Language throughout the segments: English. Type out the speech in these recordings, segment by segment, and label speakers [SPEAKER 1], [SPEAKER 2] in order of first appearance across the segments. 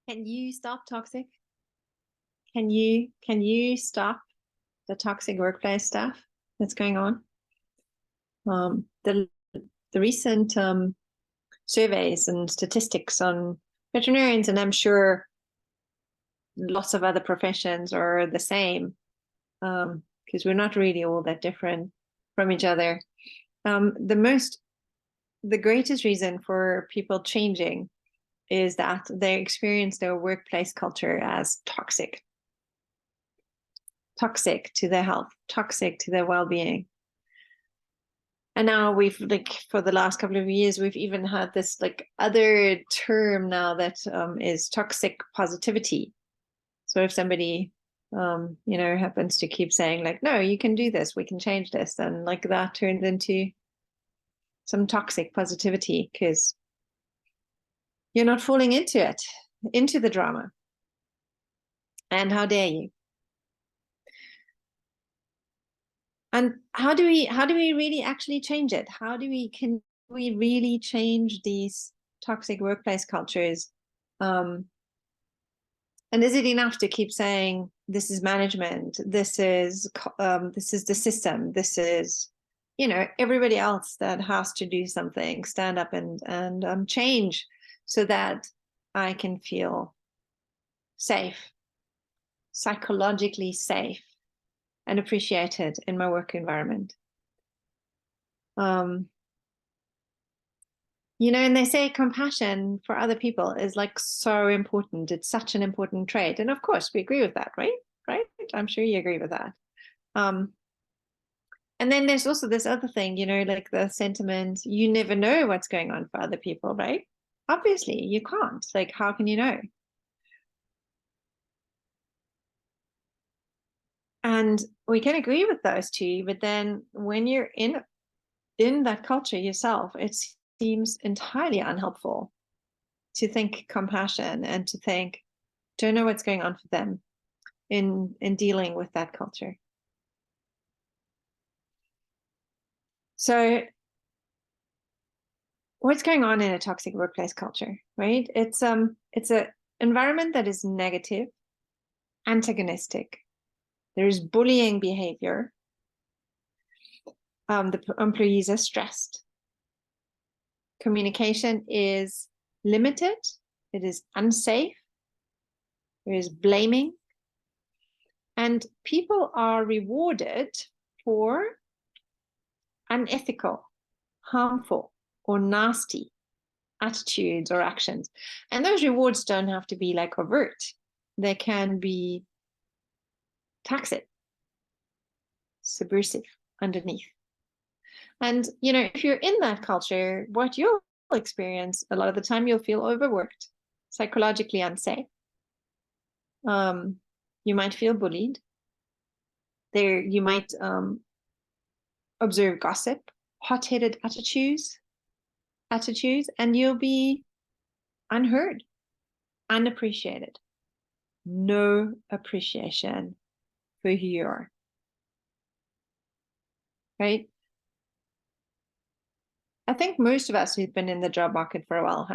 [SPEAKER 1] Can you stop toxic? Can you stop the toxic workplace stuff that's going on? The recent surveys and statistics on veterinarians, and I'm sure lots of other professions are the same, because we're not really all that different from each other. The greatest reason for people changing is that they experience their workplace culture as toxic to their health, toxic to their well-being. And now we've, like, for the last couple of years, we've even had this like other term now that is toxic positivity. So if somebody happens to keep saying like, no, you can do this, we can change this, then like that turns into some toxic positivity, because you're not falling into it, into the drama. And how dare you? And how do we really actually change it? Can we really change these toxic workplace cultures? And is it enough to keep saying this is management, this is the system, this is, everybody else that has to do something, stand up and change so that I can feel safe, psychologically safe and appreciated in my work environment? And they say compassion for other people is like so important. It's such an important trait. And of course, we agree with that, right? Right? I'm sure you agree with that. And then there's also this other thing, like the sentiment, you never know what's going on for other people, right? Obviously, you can't. Like, how can you know? And we can agree with those two, but then when you're in that culture yourself, it seems entirely unhelpful to think compassion and to think, don't know what's going on for them in dealing with that culture. So what's going on in a toxic workplace culture, right? It's an environment that is negative, antagonistic. There is bullying behavior. The employees are stressed. Communication is limited. It is unsafe. There is blaming. And people are rewarded for unethical, harmful, or nasty attitudes or actions. And those rewards don't have to be like overt. They can be tacit, subversive, underneath. And, if you're in that culture, what you'll experience a lot of the time, you'll feel overworked, psychologically unsafe. You might feel bullied. You might observe gossip, hot-headed attitudes, and you'll be unheard, unappreciated. No appreciation for who you are. Right? I think most of us who've been in the job market for a while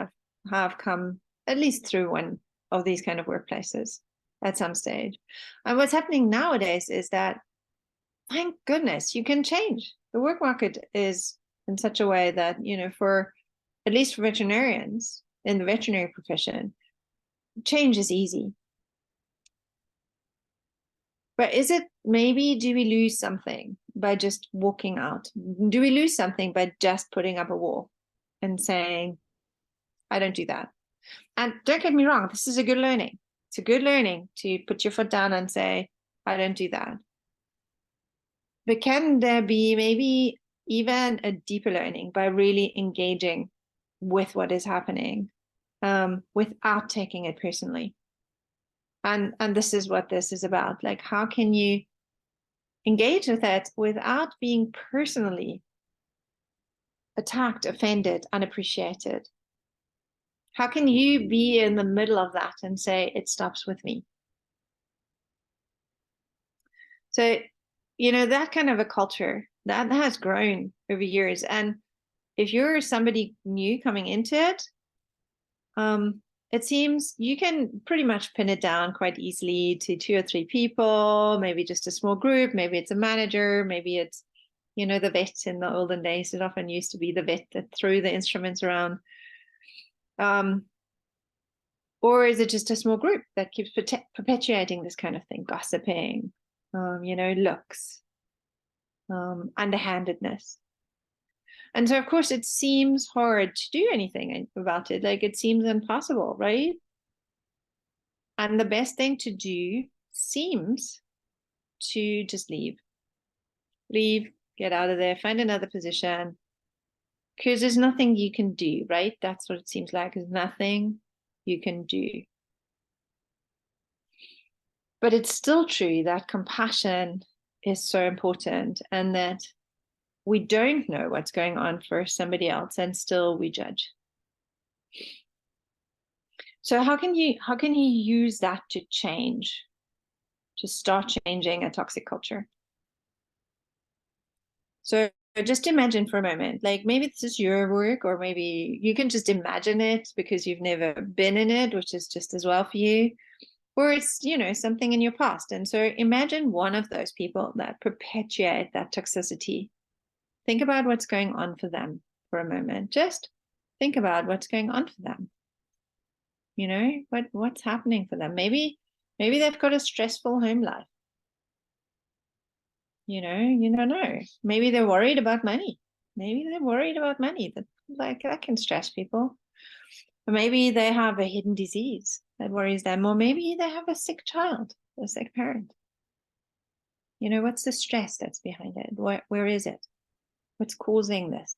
[SPEAKER 1] have come at least through one of these kind of workplaces at some stage. And what's happening nowadays is that, thank goodness, you can change. The work market is in such a way that, for at least for veterinarians in the veterinary profession, change is easy. But is it, maybe, do we lose something by just walking out? Do we lose something by just putting up a wall and saying, I don't do that? And don't get me wrong, this is a good learning. It's a good learning to put your foot down and say, I don't do that. But can there be maybe even a deeper learning by really engaging with what is happening without taking it personally? And this is what this is about. Like, how can you engage with it without being personally attacked, offended, unappreciated? How can you be in the middle of that and say, it stops with me? So, that kind of a culture that has grown over years. And if you're somebody new coming into it, it seems you can pretty much pin it down quite easily to 2 or 3 people, maybe just a small group, maybe it's a manager, maybe it's, you know, the vet in the olden days. It often used to be the vet that threw the instruments around. Or is it just a small group that keeps perpetuating this kind of thing, gossiping, you know, looks, underhandedness. And so, of course, it seems hard to do anything about it. Like, it seems impossible, right? And the best thing to do seems to just leave. Leave, get out of there, find another position. Because there's nothing you can do, right? That's what it seems like. There's nothing you can do. But it's still true that compassion is so important, and that we don't know what's going on for somebody else, and still we judge. So how can you use that to change, to start changing a toxic culture? So just imagine for a moment, like maybe this is your work, or maybe you can just imagine it because you've never been in it, which is just as well for you. Or it's, you know, something in your past. And so imagine one of those people that perpetuate that toxicity. Think about what's going on for them for a moment. Just think about what's going on for them. You know, what's happening for them? Maybe they've got a stressful home life. You know, you don't know. Maybe they're worried about money. Maybe they're worried about money. That can stress people. Or maybe they have a hidden disease that worries them, or maybe they have a sick child, a sick parent. You know, what's the stress that's behind it? Where is it? What's causing this?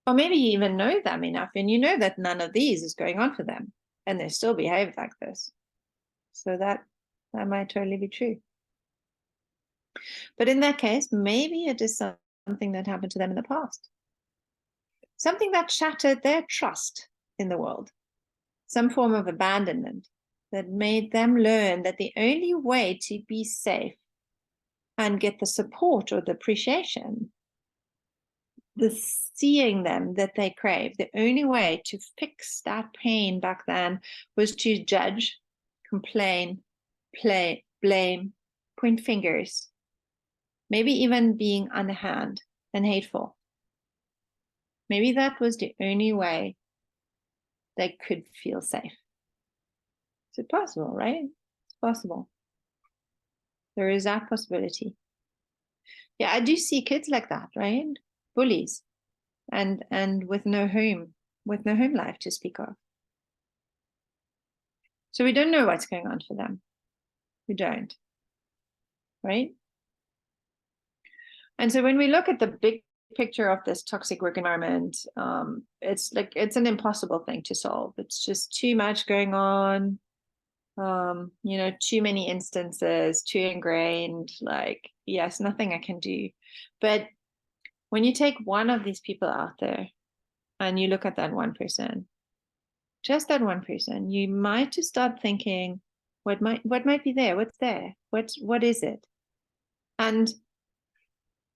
[SPEAKER 1] Or maybe you even know them enough and you know that none of these is going on for them, and they still behave like this. So that might totally be true. But in that case, maybe it is something that happened to them in the past. Something that shattered their trust in the world. Some form of abandonment that made them learn that the only way to be safe and get the support or the appreciation, the seeing them that they crave, the only way to fix that pain back then was to judge, complain, blame, point fingers, maybe even being underhand and hateful. Maybe that was the only way they could feel safe. It's possible, right? It's possible. There is that possibility. Yeah, I do see kids like that, right? Bullies, and with no home life to speak of. So we don't know what's going on for them. We don't, right? And so when we look at the big picture of this toxic work environment, it's an impossible thing to solve. It's just too much going on. You know, too many instances, too ingrained. Like, yes, nothing I can do. But when you take one of these people out there and you look at that one person, just that one person, you might just start thinking, what might be there? What's there? What is it? And,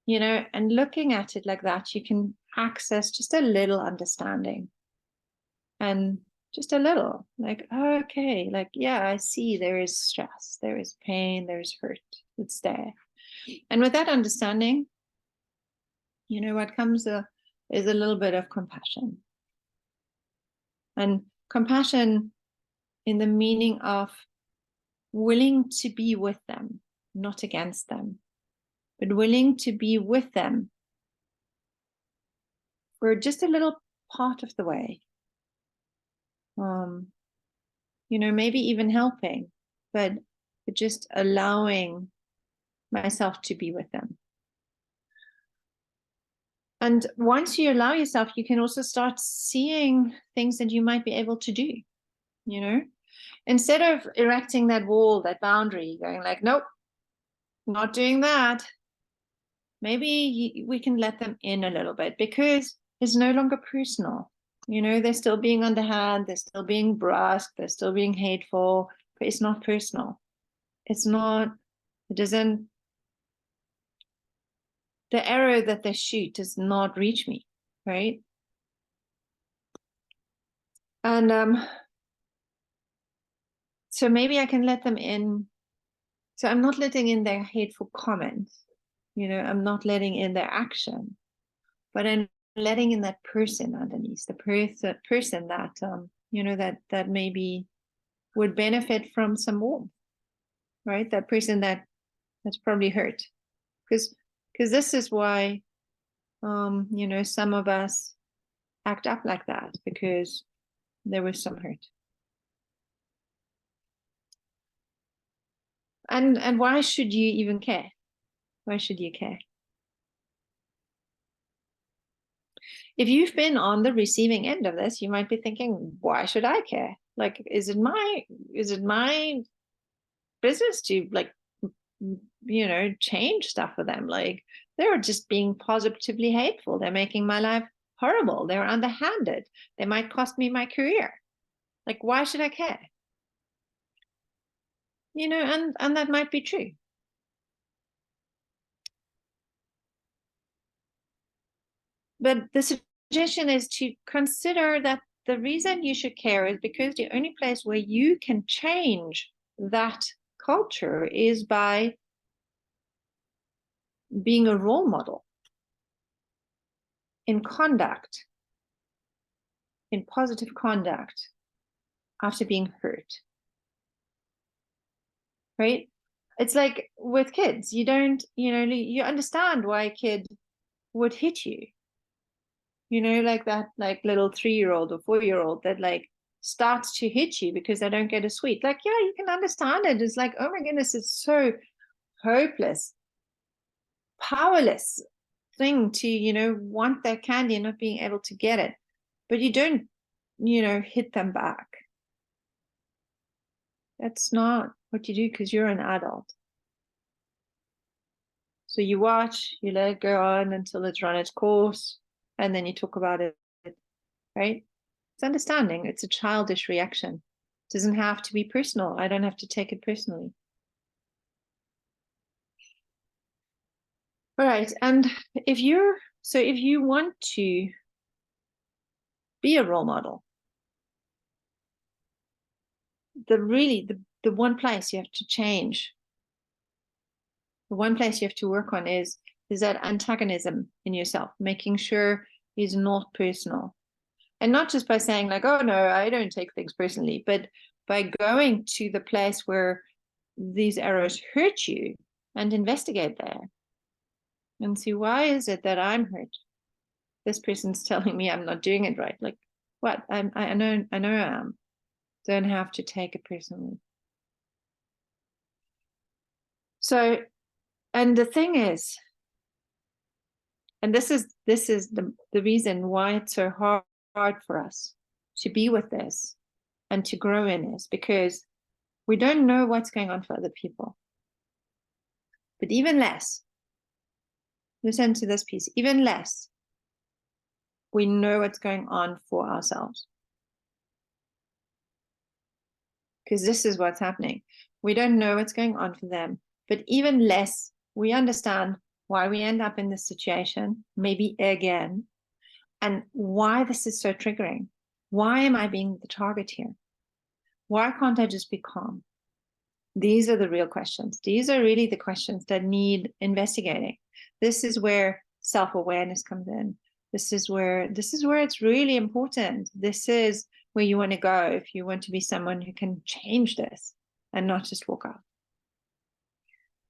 [SPEAKER 1] you know, and looking at it like that, you can access just a little understanding. And just a little, like, oh, okay, like, yeah, I see there is stress, there is pain, there's hurt, it's there. And with that understanding, you know, what comes is a little bit of compassion. And compassion in the meaning of willing to be with them, not against them, but willing to be with them for just a little part of the way. You know, maybe even helping, but just allowing myself to be with them. And once you allow yourself, you can also start seeing things that you might be able to do, you know, instead of erecting that wall, that boundary, going like, nope, not doing that. Maybe we can let them in a little bit, because it's no longer personal. You know, they're still being underhand, they're still being brusque, they're still being hateful, but it's not personal. It's not, it doesn't, the arrow that they shoot does not reach me, right? And so maybe I can let them in. So I'm not letting in their hateful comments. I'm not letting in their action, but I'm letting in that person underneath, the person that that maybe would benefit from some warmth, right? That person that's probably hurt, because this is why some of us act up like that, because there was some hurt. And why should you even care? Why should you care? If you've been on the receiving end of this, you might be thinking, why should I care? Like, is it my business to, like, change stuff for them? Like, they're just being positively hateful. They're making my life horrible. They're underhanded. They might cost me my career. Like, why should I care? And that might be true. But the suggestion is to consider that the reason you should care is because the only place where you can change that culture is by being a role model in conduct, in positive conduct after being hurt. Right? It's like with kids, you don't, you understand why a kid would hit you. Like that, like little 3-year-old or 4-year-old that like starts to hit you because they don't get a sweet. Like, yeah, you can understand it. It's like, oh my goodness, it's so hopeless, powerless thing to, want that candy and not being able to get it. But you don't, hit them back. That's not what you do, because you're an adult. So you watch, you let it go on until it's run its course, and then you talk about it, right? It's understanding. It's a childish reaction. It doesn't have to be personal. I don't have to take it personally. All right. And if you want to be a role model, the one place you have to change, the one place you have to work on is that antagonism in yourself, making sure it's not personal. And not just by saying like, oh no, I don't take things personally, but by going to the place where these arrows hurt you and investigate there and see, why is it that I'm hurt? This person's telling me I'm not doing it right. Like, what? I know I am. Don't have to take it personally. So, and the thing is, and this is the reason why it's so hard for us to be with this and to grow in this, because we don't know what's going on for other people. But even less, listen to this piece, even less, we know what's going on for ourselves. Because this is what's happening. We don't know what's going on for them, but even less, we understand why we end up in this situation, maybe again, and why this is so triggering. Why am I being the target here? Why can't I just be calm? These are the real questions. These are really the questions that need investigating. This is where self-awareness comes in. This is where it's really important. This is where you want to go if you want to be someone who can change this and not just walk out.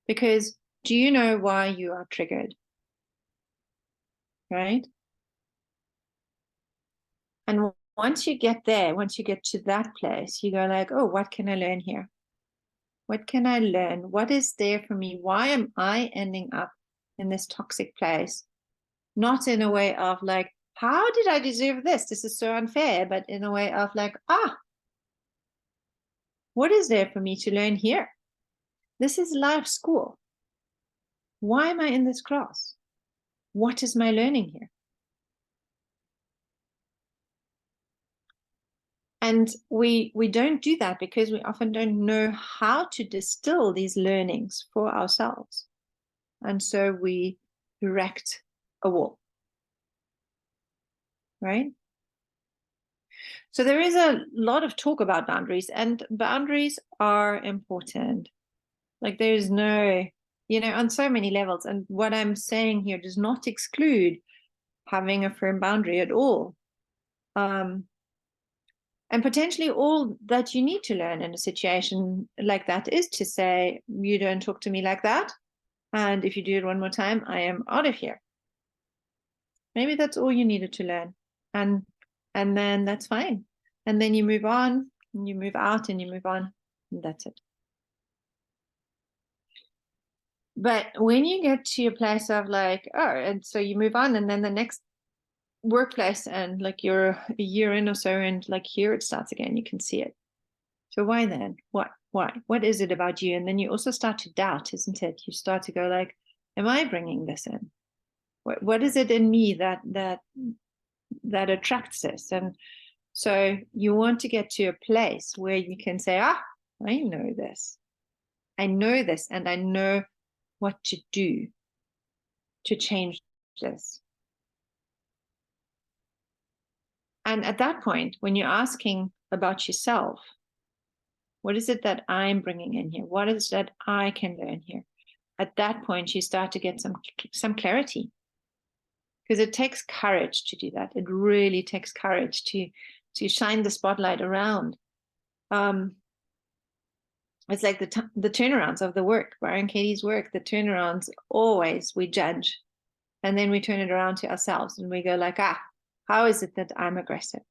[SPEAKER 1] Because do you know why you are triggered? Right? And once you get there, once you get to that place, you go like, oh, what can I learn here? What can I learn? What is there for me? Why am I ending up in this toxic place? Not in a way of like, how did I deserve this? This is so unfair, but in a way of like, what is there for me to learn here? This is life school. Why am I in this class? What is my learning here? And we don't do that because we often don't know how to distill these learnings for ourselves. And so we erect a wall. Right? So there is a lot of talk about boundaries, and boundaries are important. Like there's no, on so many levels. And what I'm saying here does not exclude having a firm boundary at all. And potentially all that you need to learn in a situation like that is to say, you don't talk to me like that. And if you do it one more time, I am out of here. Maybe that's all you needed to learn. And then that's fine. And then you move on, and you move out, and you move on. And that's it. But when you get to a place of like, oh, and so you move on, and then the next workplace, and like you're a year in or so, and like here it starts again, you can see it. So why then? What is it about you? And then you also start to doubt, isn't it? You start to go like, am I bringing this in? What is it in me that attracts this? And so you want to get to a place where you can say, I know this. I know this, and I know what to do to change this. And at that point, when you're asking about yourself, what is it that I'm bringing in here? What is that I can learn here? At that point, you start to get some clarity, because it takes courage to do that. It really takes courage to shine the spotlight around. It's like the turnarounds of the work, Byron Katie's work. The turnarounds, always we judge, and then we turn it around to ourselves, and we go like, how is it that I'm aggressive?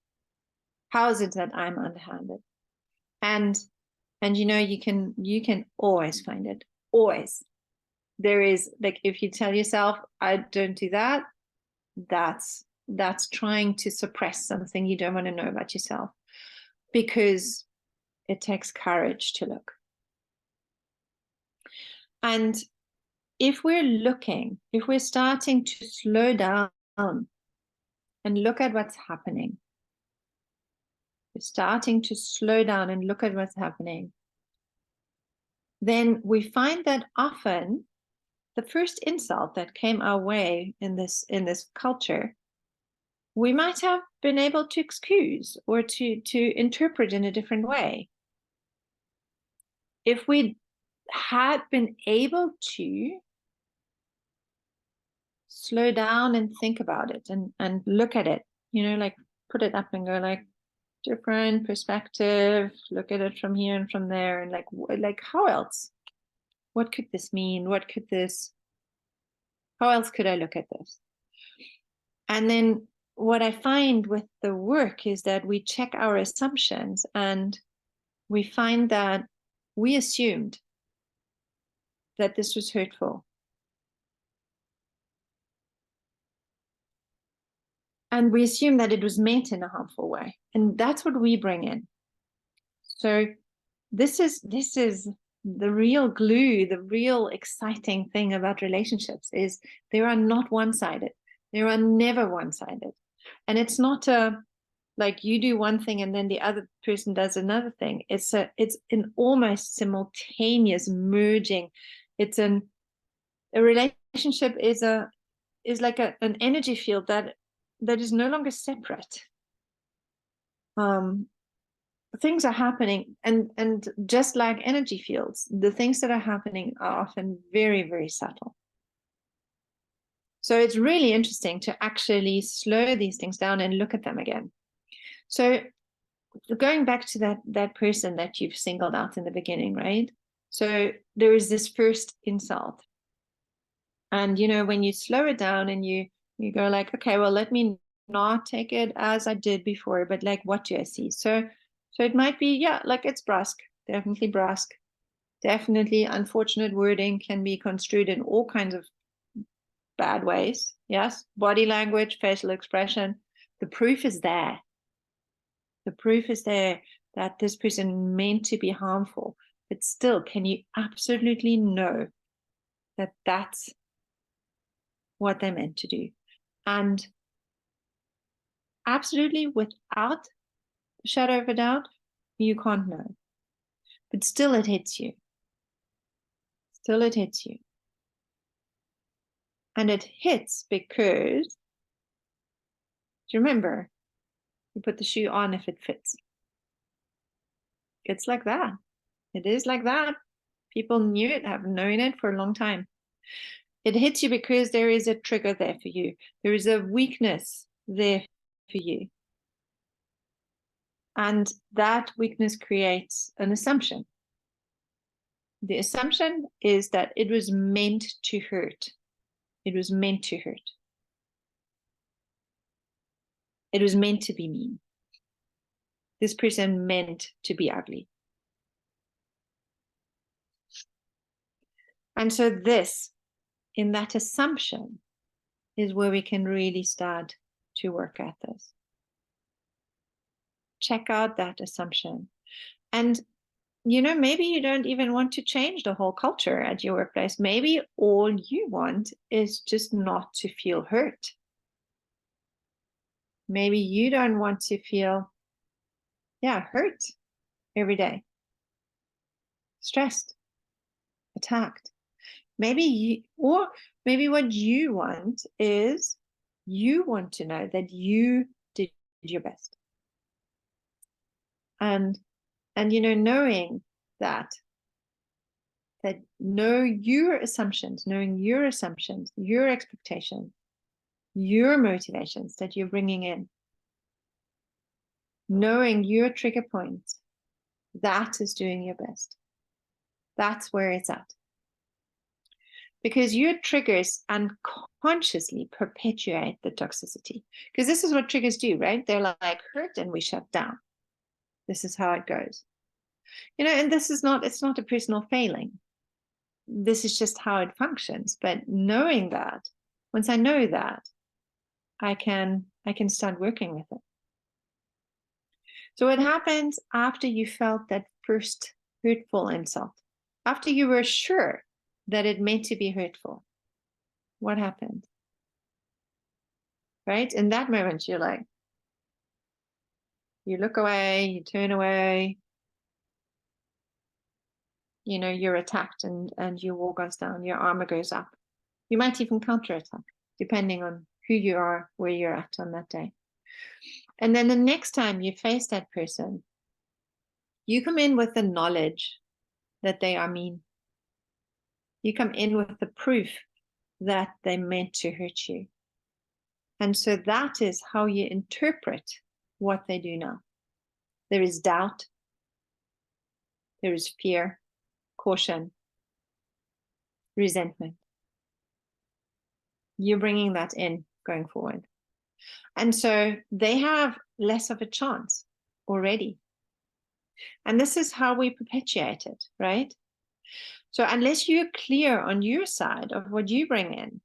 [SPEAKER 1] How is it that I'm underhanded? And you can always find it. Always. There is, like, if you tell yourself, I don't do that, that's trying to suppress something you don't want to know about yourself, because it takes courage to look. And if we're starting to slow down and look at what's happening, we're starting to slow down and look at what's happening, then we find that often the first insult that came our way in this culture, we might have been able to excuse or to interpret in a different way. If we had been able to slow down and think about it and look at it, like put it up and go like, different perspective, look at it from here and from there, and like how else? What could this mean? How else could I look at this? And then what I find with the work is that we check our assumptions, and we find that we assumed that this was hurtful. And we assume that it was meant in a harmful way. And that's what we bring in. So this is the real glue, the real exciting thing about relationships is they are not one-sided. They are never one-sided. And it's not like you do one thing and then the other person does another thing. It's an almost simultaneous merging. It's a relationship is like an energy field that is no longer separate. Things are happening, and just like energy fields, the things that are happening are often very, very subtle. So it's really interesting to actually slow these things down and look at them again. So going back to that person that you've singled out in the beginning, right? So there is this first insult. And, when you slow it down and you go like, okay, well, let me not take it as I did before, but like, what do I see? So it might be, yeah, like it's brusque, definitely brusque. Definitely unfortunate wording can be construed in all kinds of bad ways. Yes, body language, facial expression. The proof is there. The proof is there that this person meant to be harmful. But still, can you absolutely know that that's what they meant to do? And absolutely, without a shadow of a doubt, you can't know. But still it hits you. Still it hits you. And it hits because, do you remember, You put the shoe on if it fits. It's like that. It is like that. People knew it, have known it for a long time. It hits you because there is a trigger there for you. There is a weakness there for you. And that weakness creates an assumption. The assumption is that it was meant to hurt. It was meant to hurt. It was meant to be mean. This person meant to be ugly. And so this, in that assumption, is where we can really start to work at this. Check out that assumption. And, you know, maybe you don't even want to change the whole culture at your workplace. Maybe all you want is just not to feel hurt. Maybe you don't want to feel, hurt every day, stressed, attacked. Maybe what you want is you want to know that you did your best. And you know, knowing that knowing your assumptions, your expectations, your motivations that you're bringing in, knowing your trigger points, that is doing your best. That's where it's at. Because your triggers unconsciously perpetuate the toxicity. Because this is what triggers do, right? They're like hurt and we shut down. This is how it goes. You know, and it's not a personal failing. This is just how it functions. But knowing that, once I know that, I can start working with it. So what happens after you felt that first hurtful insult? After you were sure that it meant to be hurtful, what happened? Right? In that moment, you're like, you look away, you turn away, you know, you're attacked and your wall goes down, your armor goes up. You might even counterattack, depending on who you are, where you're at on that day. And then the next time you face that person, you come in with the knowledge that they are mean. You come in with the proof that they meant to hurt you. And so that is how you interpret what they do now. There is doubt. There is fear, caution, resentment. You're bringing that in going forward. And so they have less of a chance already. And this is how we perpetuate it, right? So unless you're clear on your side of what you bring in,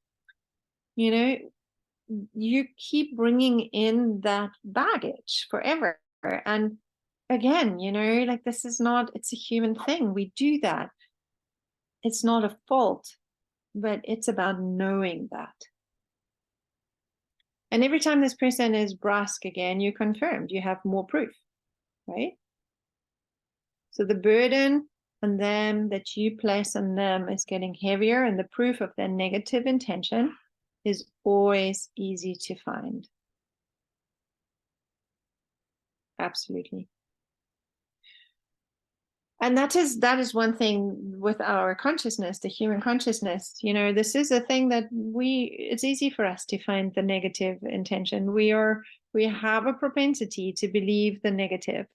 [SPEAKER 1] you know, you keep bringing in that baggage forever. And again, you know, like this is not, it's a human thing. We do that. It's not a fault, but it's about knowing that. And every time this person is brusque again, you're confirmed, you have more proof, right? So the burden on them that you place on them is getting heavier, and the proof of their negative intention is always easy to find. Absolutely. And that is one thing with our consciousness, the human consciousness. You know, this is a thing that it's easy for us to find the negative intention. We have a propensity to believe the negative.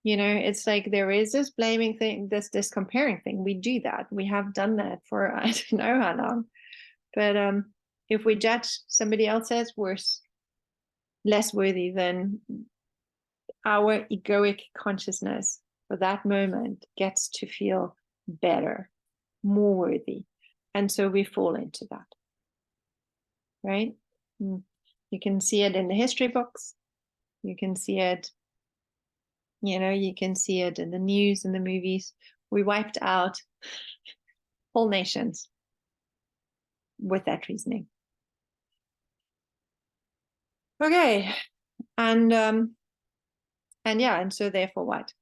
[SPEAKER 1] You know, it's like there is this blaming thing, this comparing thing. We do that. We have done that for I don't know how long. But if we judge somebody else as worse, less worthy, then our egoic consciousness for that moment gets to feel better, more worthy. And so we fall into that. Right? You can see it in the history books. You can see it, you know, you can see it in the news and the movies. We wiped out whole nations with that reasoning. Okay. And so therefore what?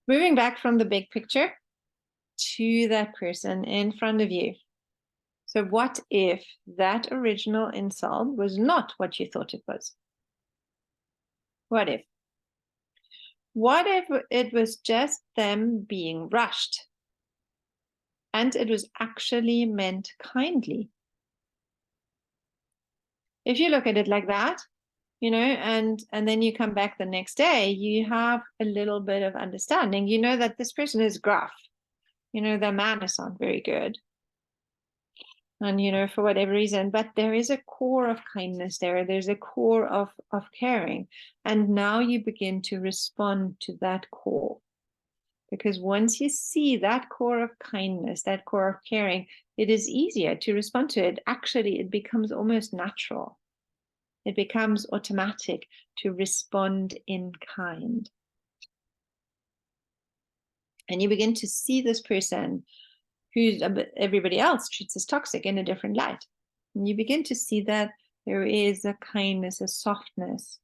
[SPEAKER 1] Moving back from the big picture to that person in front of you. So what if that original insult was not what you thought it was? What if? What if it was just them being rushed and it was actually meant kindly? If you look at it like that, you know, and then you come back the next day, you have a little bit of understanding. You know that this person is gruff. You know, their manners aren't very good. And, you know, for whatever reason, but there is a core of kindness there. There's a core of caring. And now you begin to respond to that core. Because once you see that core of kindness, that core of caring, it is easier to respond to it. Actually, it becomes almost natural. It becomes automatic to respond in kind. And you begin to see this person who everybody else treats as toxic in a different light. And you begin to see that there is a kindness, a softness,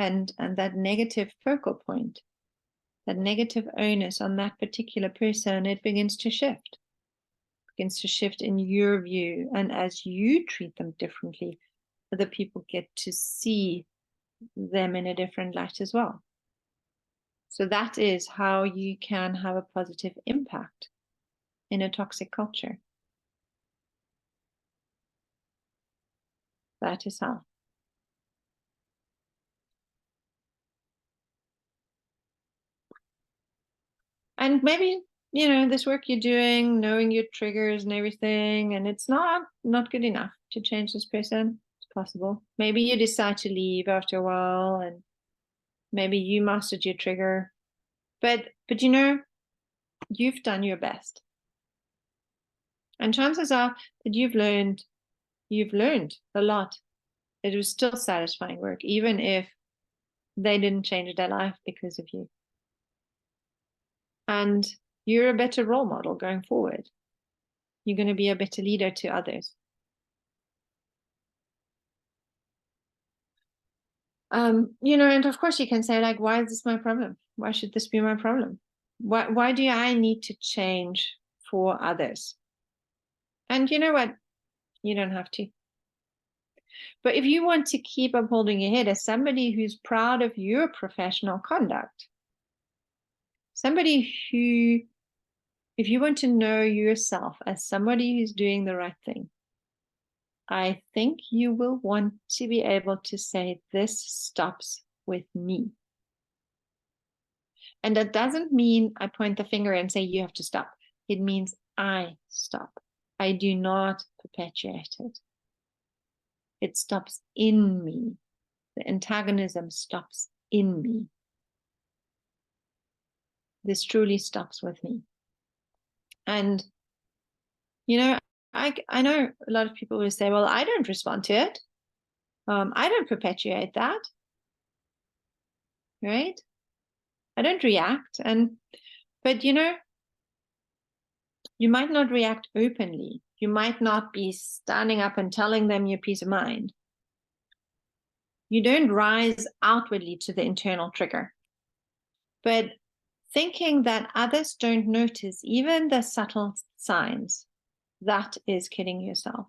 [SPEAKER 1] and that negative focal point, that negative onus on that particular person, it begins to shift. It begins to shift in your view. And as you treat them differently, other people get to see them in a different light as well. So that is how you can have a positive impact in a toxic culture. That is how. And maybe, you know, this work you're doing, knowing your triggers and everything, and it's not good enough to change this person. It's possible. Maybe you decide to leave after a while, and maybe you mastered your trigger. But you know, you've done your best. And chances are that you've learned a lot. It was still satisfying work, even if they didn't change their life because of you. And you're a better role model going forward. You're going to be a better leader to others. You know, and of course you can say, like, why is this my problem? Why should this be my problem? Why do I need to change for others? And you know what? You don't have to. But if you want to keep upholding your head as somebody who's proud of your professional conduct, somebody who, if you want to know yourself as somebody who's doing the right thing, I think you will want to be able to say, this stops with me. And that doesn't mean I point the finger and say, you have to stop. It means I stop. I do not perpetuate it. It stops in me. The antagonism stops in me. This truly stops with me. And, you know, I know a lot of people will say, well, I don't respond to it. I don't perpetuate that. Right? I don't react. But, you know, you might not react openly. You might not be standing up and telling them your peace of mind. You don't rise outwardly to the internal trigger. But thinking that others don't notice even the subtle signs, that is kidding yourself.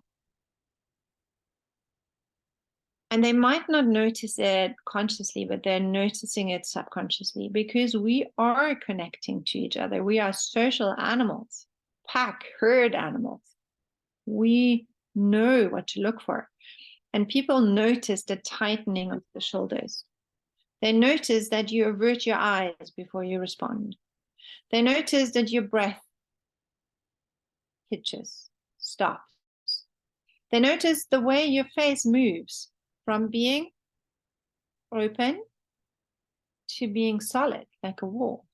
[SPEAKER 1] And they might not notice it consciously, but they're noticing it subconsciously, because we are connecting to each other. We are social animals, pack, herd animals. We know what to look for. And people notice the tightening of the shoulders. They notice that you avert your eyes before you respond. They notice that your breath hitches, stops. They notice the way your face moves from being open to being solid, like a wall.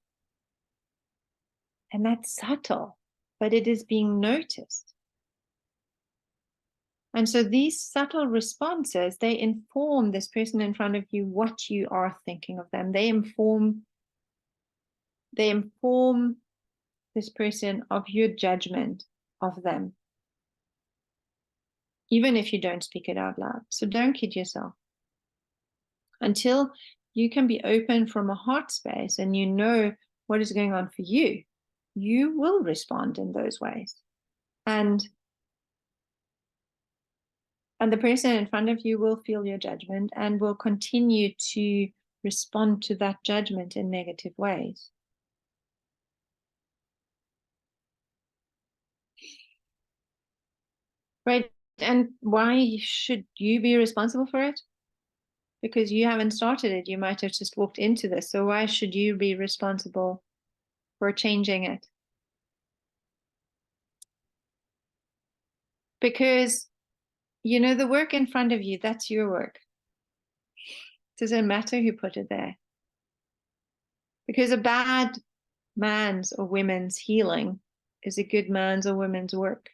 [SPEAKER 1] And that's subtle, but it is being noticed. And so these subtle responses, they inform this person in front of you what you are thinking of them. They inform this person of your judgment of them, even if you don't speak it out loud. So don't kid yourself. Until you can be open from a heart space and you know what is going on for you, you will respond in those ways. And the person in front of you will feel your judgment and will continue to respond to that judgment in negative ways. Right? And why should you be responsible for it? Because you haven't started it. You might have just walked into this. So why should you be responsible for changing it? Because, you know, the work in front of you, that's your work. It doesn't matter who put it there. Because a bad man's or women's healing is a good man's or woman's work.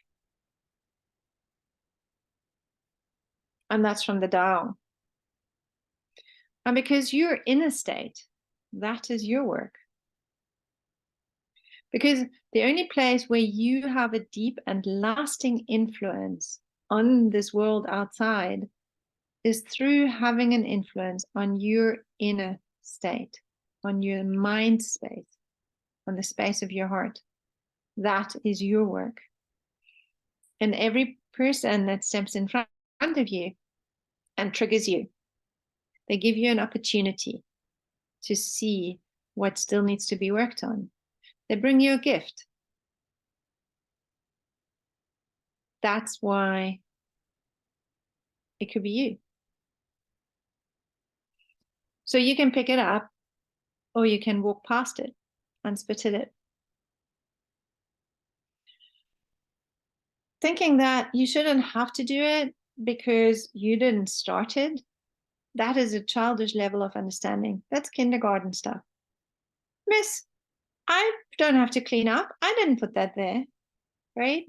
[SPEAKER 1] And that's from the Tao. And because you're in a state, that is your work. Because the only place where you have a deep and lasting influence on this world outside is through having an influence on your inner state, on your mind space, on the space of your heart. That is your work. And every person that steps in front of you and triggers you, they give you an opportunity to see what still needs to be worked on. They bring you a gift. That's why it could be you. So you can pick it up or you can walk past it and spit at it. Thinking that you shouldn't have to do it because you didn't start it, that is a childish level of understanding. That's kindergarten stuff. Miss, I don't have to clean up. I didn't put that there, right?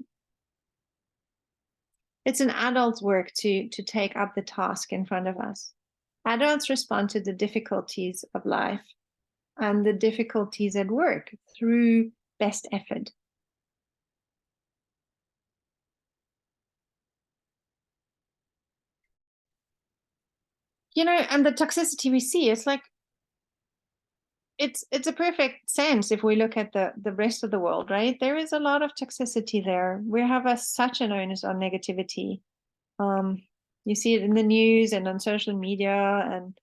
[SPEAKER 1] It's an adult's work to take up the task in front of us. Adults respond to the difficulties of life and the difficulties at work through best effort. You know, and the toxicity we see, it's like it's a perfect sense if we look at the rest of the world, right? There is a lot of toxicity there. We have such an onus on negativity. You see it in the news and on social media, and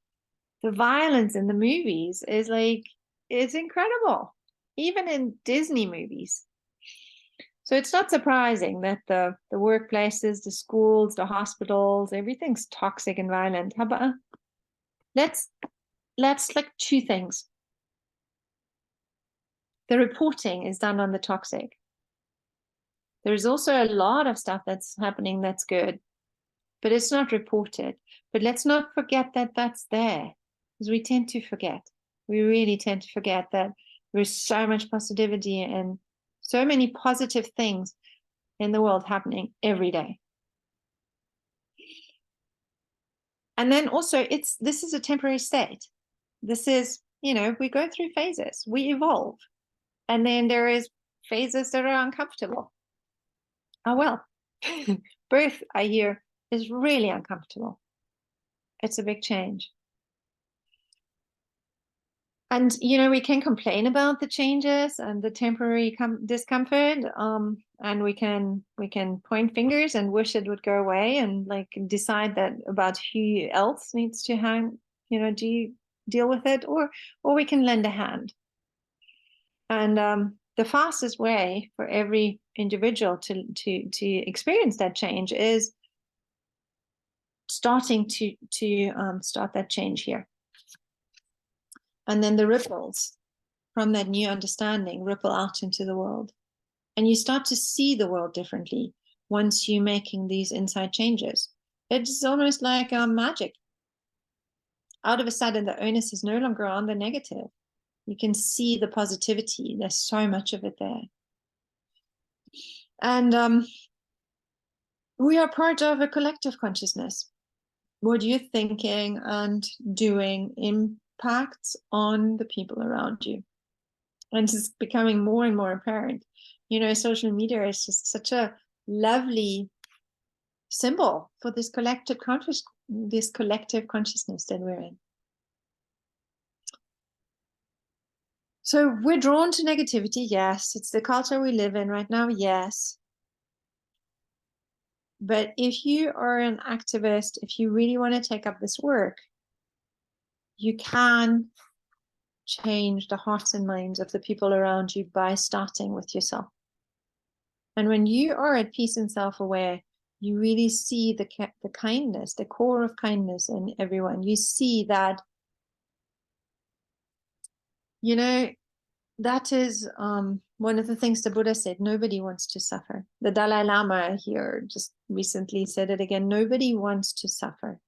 [SPEAKER 1] the violence in the movies is like, it's incredible, even in Disney movies. So it's not surprising that the workplaces, the schools, the hospitals, everything's toxic and violent. How about let's like two things. The reporting is done on the toxic. There's also a lot of stuff that's happening that's good, but it's not reported. But let's not forget that that's there, because we tend to forget. We really tend to forget that there's so much positivity and so many positive things in the world happening every day. And then also, this is a temporary state. This is, you know, we go through phases, we evolve. And then there is phases that are uncomfortable. Oh, well, birth, I hear, is really uncomfortable. It's a big change. And, you know, we can complain about the changes and the temporary discomfort, and we can point fingers and wish it would go away and like decide that about who else needs to deal with it, or we can lend a hand. And the fastest way for every individual to experience that change is starting to start that change here. And then the ripples from that new understanding ripple out into the world. And you start to see the world differently once you're making these inside changes. It's almost like magic. Out of a sudden, the onus is no longer on the negative. You can see the positivity. There's so much of it there. And we are part of a collective consciousness. What you're thinking and doing impacts on the people around you. And it's becoming more and more apparent. You know, social media is just such a lovely symbol for this collective consciousness that we're in. So we're drawn to negativity, yes. It's the culture we live in right now, yes. But if you are an activist, if you really want to take up this work, you can change the hearts and minds of the people around you by starting with yourself. And when you are at peace and self-aware, you really see the kindness, the core of kindness in everyone. You see that, you know, that is one of the things the Buddha said, nobody wants to suffer. The Dalai Lama here just recently said it again, nobody wants to suffer.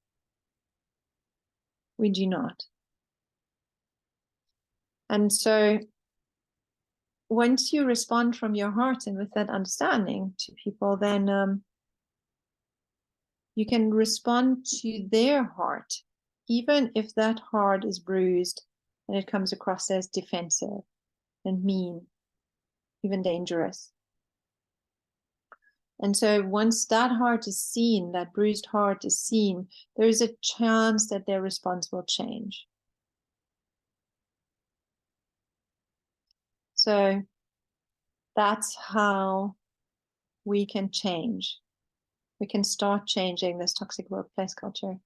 [SPEAKER 1] We do not. And so once you respond from your heart and with that understanding to people, then you can respond to their heart, even if that heart is bruised and it comes across as defensive and mean, even dangerous. And so once that heart is seen, that bruised heart is seen, there is a chance that their response will change. So that's how we can change. We can start changing this toxic workplace culture.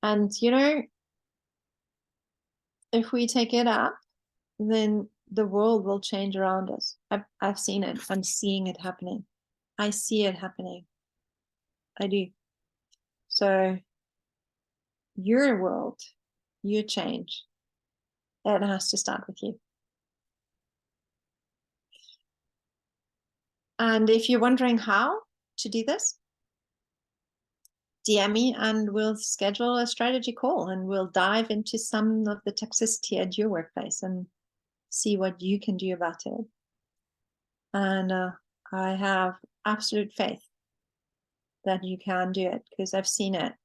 [SPEAKER 1] And, you know, if we take it up, then the world will change around us. I've seen it. I'm seeing it happening. I see it happening. I do. So your world, your change, that has to start with you. And if you're wondering how to do this, DM me and we'll schedule a strategy call and we'll dive into some of the toxicity at your workplace and see what you can do about it. And I have absolute faith that you can do it because I've seen it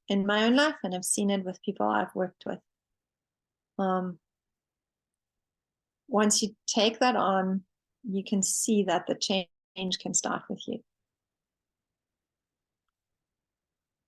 [SPEAKER 1] in my own life and I've seen it with people I've worked with. Once you take that on, you can see that the change can start with you.